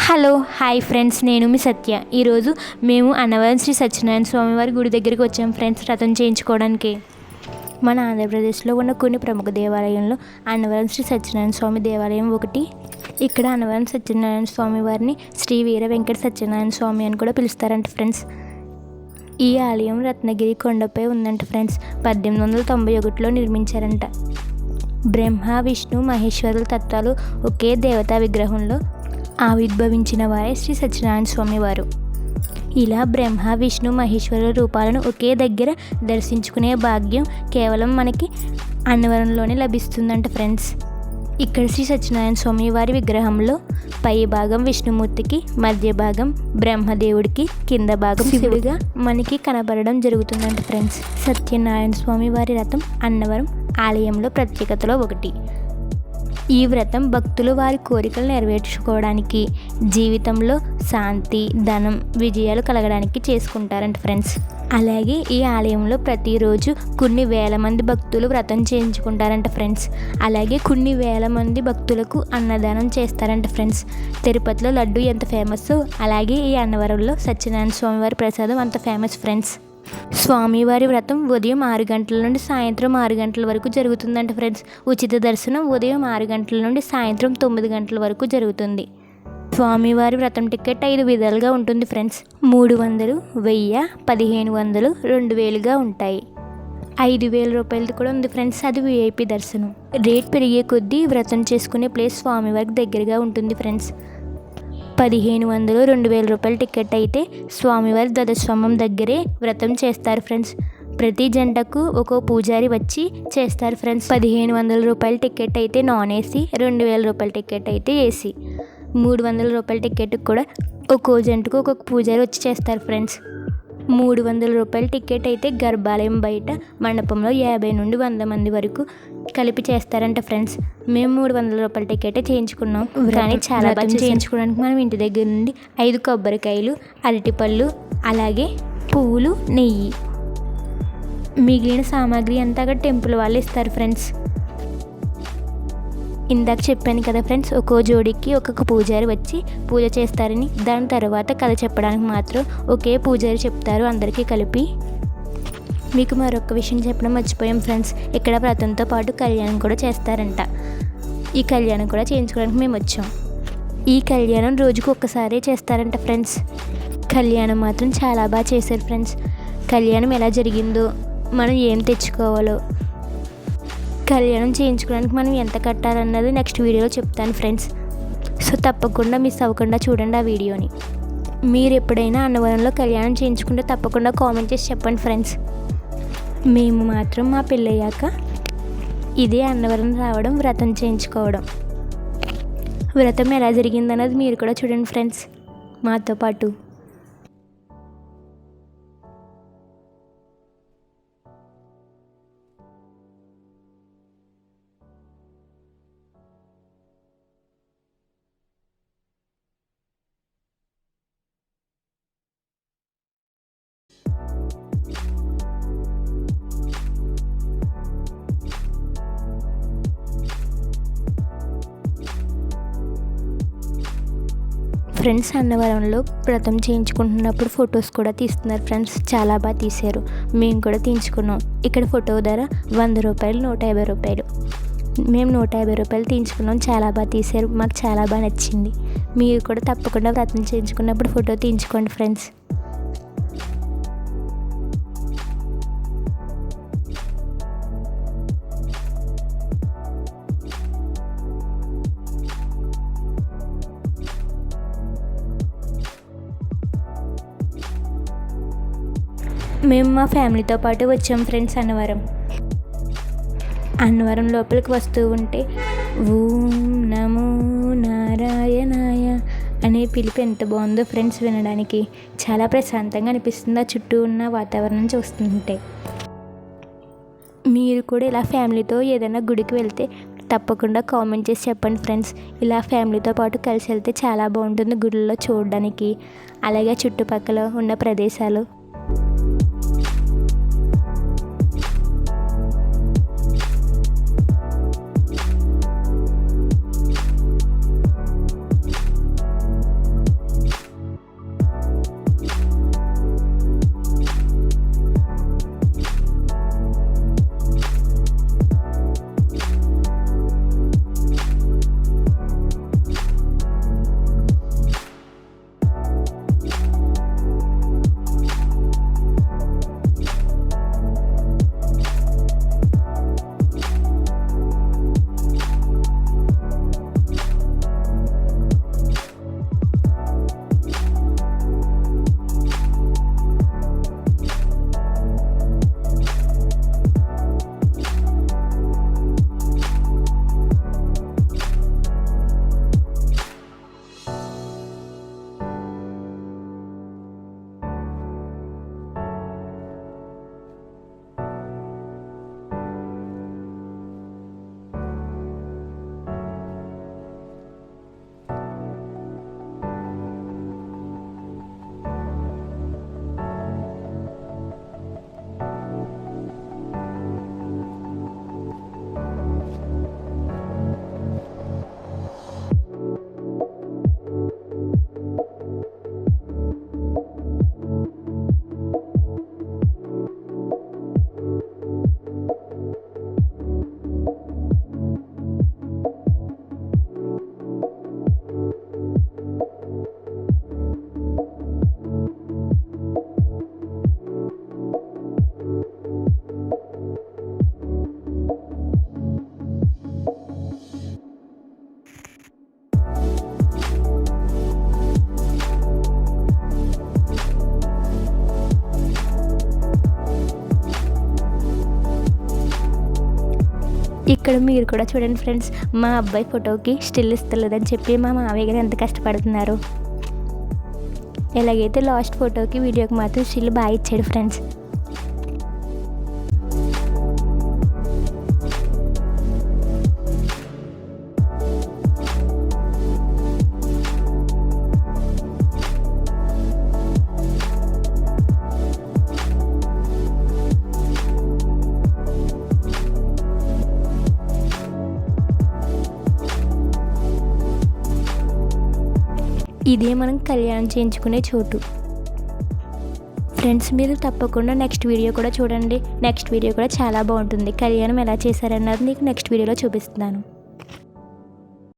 Hello hi friends, నేను మీ సత్య. ఈరోజు మేము అన్నవరం శ్రీ సత్యనారాయణ స్వామి వారి గుడి దగ్గరికి వచ్చాం ఫ్రెండ్స్, వ్రతం చేయించుకోవడానికి. మన ఆంధ్రప్రదేశ్లో ఉన్న కొన్ని ప్రముఖ దేవాలయంలో అన్నవరం శ్రీ సత్యనారాయణ స్వామి దేవాలయం ఒకటి. ఇక్కడ అన్నవరం సత్యనారాయణ స్వామి వారిని శ్రీ వీర వెంకట సత్యనారాయణ స్వామి అని కూడా పిలుస్తారంట ఫ్రెండ్స్. ఈ ఆలయం రత్నగిరి కొండపై ఉందంట ఫ్రెండ్స్. 1891లో నిర్మించారంట. బ్రహ్మ విష్ణు మహేశ్వరుల తత్వాలు ఒకే దేవతా విగ్రహంలో ఆవిర్భవించిన వారే శ్రీ సత్యనారాయణ స్వామి వారు. ఇలా బ్రహ్మ విష్ణు మహేశ్వరుల రూపాలను ఒకే దగ్గర దర్శించుకునే భాగ్యం కేవలం మనకి అన్నవరంలోనే లభిస్తుందంట ఫ్రెండ్స్. ఇక్కడ శ్రీ సత్యనారాయణ స్వామి వారి విగ్రహంలో పై భాగం విష్ణుమూర్తికి, మధ్య భాగం బ్రహ్మదేవుడికి, కింద భాగం శివుడిగా మనకి కనబడడం జరుగుతుందంట ఫ్రెండ్స్. సత్యనారాయణ స్వామి వారి రథం అన్నవరం ఆలయంలో ప్రత్యేకతలో ఒకటి. ఈ వ్రతం భక్తులు వారి కోరికలు నెరవేర్చుకోవడానికి, జీవితంలో శాంతి, ధనం, విజయాలు కలగడానికి చేసుకుంటారంట ఫ్రెండ్స్. అలాగే ఈ ఆలయంలో ప్రతిరోజు కొన్ని వేల మంది భక్తులు వ్రతం చేయించుకుంటారంట ఫ్రెండ్స్. అలాగే కొన్ని వేల మంది భక్తులకు అన్నదానం చేస్తారంట ఫ్రెండ్స్. తిరుపతిలో లడ్డు ఎంత ఫేమస్, అలాగే ఈ అన్నవరంలో సత్యనారాయణ స్వామి వారి ప్రసాదం అంత ఫేమస్ ఫ్రెండ్స్. స్వామివారి వ్రతం ఉదయం 6 గంటల నుండి సాయంత్రం 6 గంటల వరకు జరుగుతుందంట ఫ్రెండ్స్. ఉచిత దర్శనం ఉదయం 6 గంటల నుండి సాయంత్రం 9 గంటల వరకు జరుగుతుంది. స్వామివారి వ్రతం టికెట్ 5 విధాలుగా ఉంటుంది ఫ్రెండ్స్. 300, 1000, 1500, 2000గా ఉంటాయి. 5000 రూపాయలది కూడా ఉంది ఫ్రెండ్స్, అది విఐపి దర్శనం. రేట్ పెరిగే కొద్దీ వ్రతం చేసుకునే ప్లేస్ స్వామివారికి దగ్గరగా ఉంటుంది ఫ్రెండ్స్. 1500, 2000 రూపాయల టికెట్ అయితే స్వామివారి ధ్వజస్తంభం దగ్గరే వ్రతం చేస్తారు ఫ్రెండ్స్. ప్రతి జంటకు ఒక్కో పూజారి వచ్చి చేస్తారు ఫ్రెండ్స్. 1500 రూపాయల టికెట్ అయితే నాన్ ఏసీ, 2000 రూపాయల టికెట్ అయితే ఏసీ. 300 రూపాయల టికెట్కి కూడా ఒక్కో జంటకు ఒక్కొక్క పూజారి వచ్చి చేస్తారు ఫ్రెండ్స్. 300 రూపాయల టికెట్ అయితే గర్భాలయం బయట మండపంలో 50 నుండి 100 మంది వరకు కలిపి చేస్తారంట ఫ్రెండ్స్. మేము 300 రూపాయల టికెటే చేయించుకున్నాం, కానీ చాలా బాగా చేయించుకోవడానికి మనం ఇంటి దగ్గర నుండి 5 కొబ్బరికాయలు, అరటిపళ్ళు, అలాగే పువ్వులు, నెయ్యి, మిగిలిన సామాగ్రి అంతా అక్కడ టెంపుల్ వాళ్ళు ఇస్తారు ఫ్రెండ్స్. ఇందాక చెప్పాను కదా ఫ్రెండ్స్, ఒక్కో జోడికి ఒక్కొక్క పూజారి వచ్చి పూజ చేస్తారని. దాని తర్వాత కథ చెప్పడానికి మాత్రం ఒకే పూజారి చెప్తారు అందరికీ కలిపి. మీకు మరొక విషయం చెప్పడం మర్చిపోయాం ఫ్రెండ్స్, ఇక్కడ వ్రతంతో పాటు కళ్యాణం కూడా చేస్తారంట. ఈ కళ్యాణం కూడా చేయించుకోవడానికి మేము వచ్చాం. ఈ కళ్యాణం రోజుకు ఒక్కసారే చేస్తారంట ఫ్రెండ్స్. కళ్యాణం మాత్రం చాలా బాగా చేశారు ఫ్రెండ్స్. కళ్యాణం ఎలా జరిగిందో, మనం ఏం తెచ్చుకోవాలో, కళ్యాణం చేయించుకోవడానికి మనం ఎంత కట్టాలన్నది నెక్స్ట్ వీడియోలో చెప్తాను ఫ్రెండ్స్. సో తప్పకుండా మిస్ అవ్వకుండా చూడండి ఆ వీడియోని. మీరు ఎప్పుడైనా అన్నవరంలో కళ్యాణం చేయించుకుంటే తప్పకుండా కామెంట్ చేసి చెప్పండి ఫ్రెండ్స్. మేము మాత్రం మా పెళ్ళయ్యాక ఇదే అన్నవరం రావడం, వ్రతం చేయించుకోవడం. వ్రతం ఎలా జరిగిందన్నది మీరు కూడా చూడండి ఫ్రెండ్స్ మాతో పాటు. ఫ్రెండ్స్ అన్నవరంలో వ్రతం చేయించుకుంటున్నప్పుడు ఫొటోస్ కూడా తీస్తున్నారు ఫ్రెండ్స్. చాలా బాగా తీశారు, మేము కూడా తీయించుకున్నాం. ఇక్కడ ఫోటో ధర 100 రూపాయలు, 150 రూపాయలు. మేము 150 రూపాయలు తీయించుకున్నాం. చాలా బాగా తీశారు, మాకు చాలా బాగా నచ్చింది. మీరు కూడా తప్పకుండా వ్రతం చేయించుకున్నప్పుడు ఫోటో తీయించుకోండి ఫ్రెండ్స్. మేము మా ఫ్యామిలీతో పాటు వచ్చాం ఫ్రెండ్స్ అన్నవరం. అన్నవరం లోపలికి వస్తూ ఉంటే ఓం నమో నారాయణాయ అనే పిలుపు ఎంత బాగుందో ఫ్రెండ్స్, వినడానికి చాలా ప్రశాంతంగా అనిపిస్తుంది ఆ చుట్టూ ఉన్న వాతావరణం చూస్తుంటే. మీరు కూడా ఇలా ఫ్యామిలీతో ఏదైనా గుడికి వెళ్తే తప్పకుండా కామెంట్ చేసి చెప్పండి ఫ్రెండ్స్. ఇలా ఫ్యామిలీతో పాటు కలిసి వెళ్తే చాలా బాగుంటుంది గుడిలో చూడడానికి, అలాగే చుట్టుపక్కల ఉన్న ప్రదేశాలు. ఇక్కడ మీరు కూడా చూడండి ఫ్రెండ్స్, మా అబ్బాయి ఫోటోకి స్టిల్ ఇస్తలేదని చెప్పి మా మావయ్య గారు ఎంత కష్టపడుతున్నారు. ఎలాగైతే లాస్ట్ ఫోటోకి వీడియోకి మాత్రం స్టిల్ బాగా ఇచ్చాడు ఫ్రెండ్స్. ఇదే మనం కళ్యాణం చేయించుకునే చోటు. ఫ్రెండ్స్, మీరు తప్పకుండా నెక్స్ట్ వీడియో కూడా చూడండి. నెక్స్ట్ వీడియో కూడా చాలా బాగుంటుంది. కళ్యాణం ఎలా చేశారన్నది నీకు నెక్స్ట్ వీడియోలో చూపిస్తున్నాను.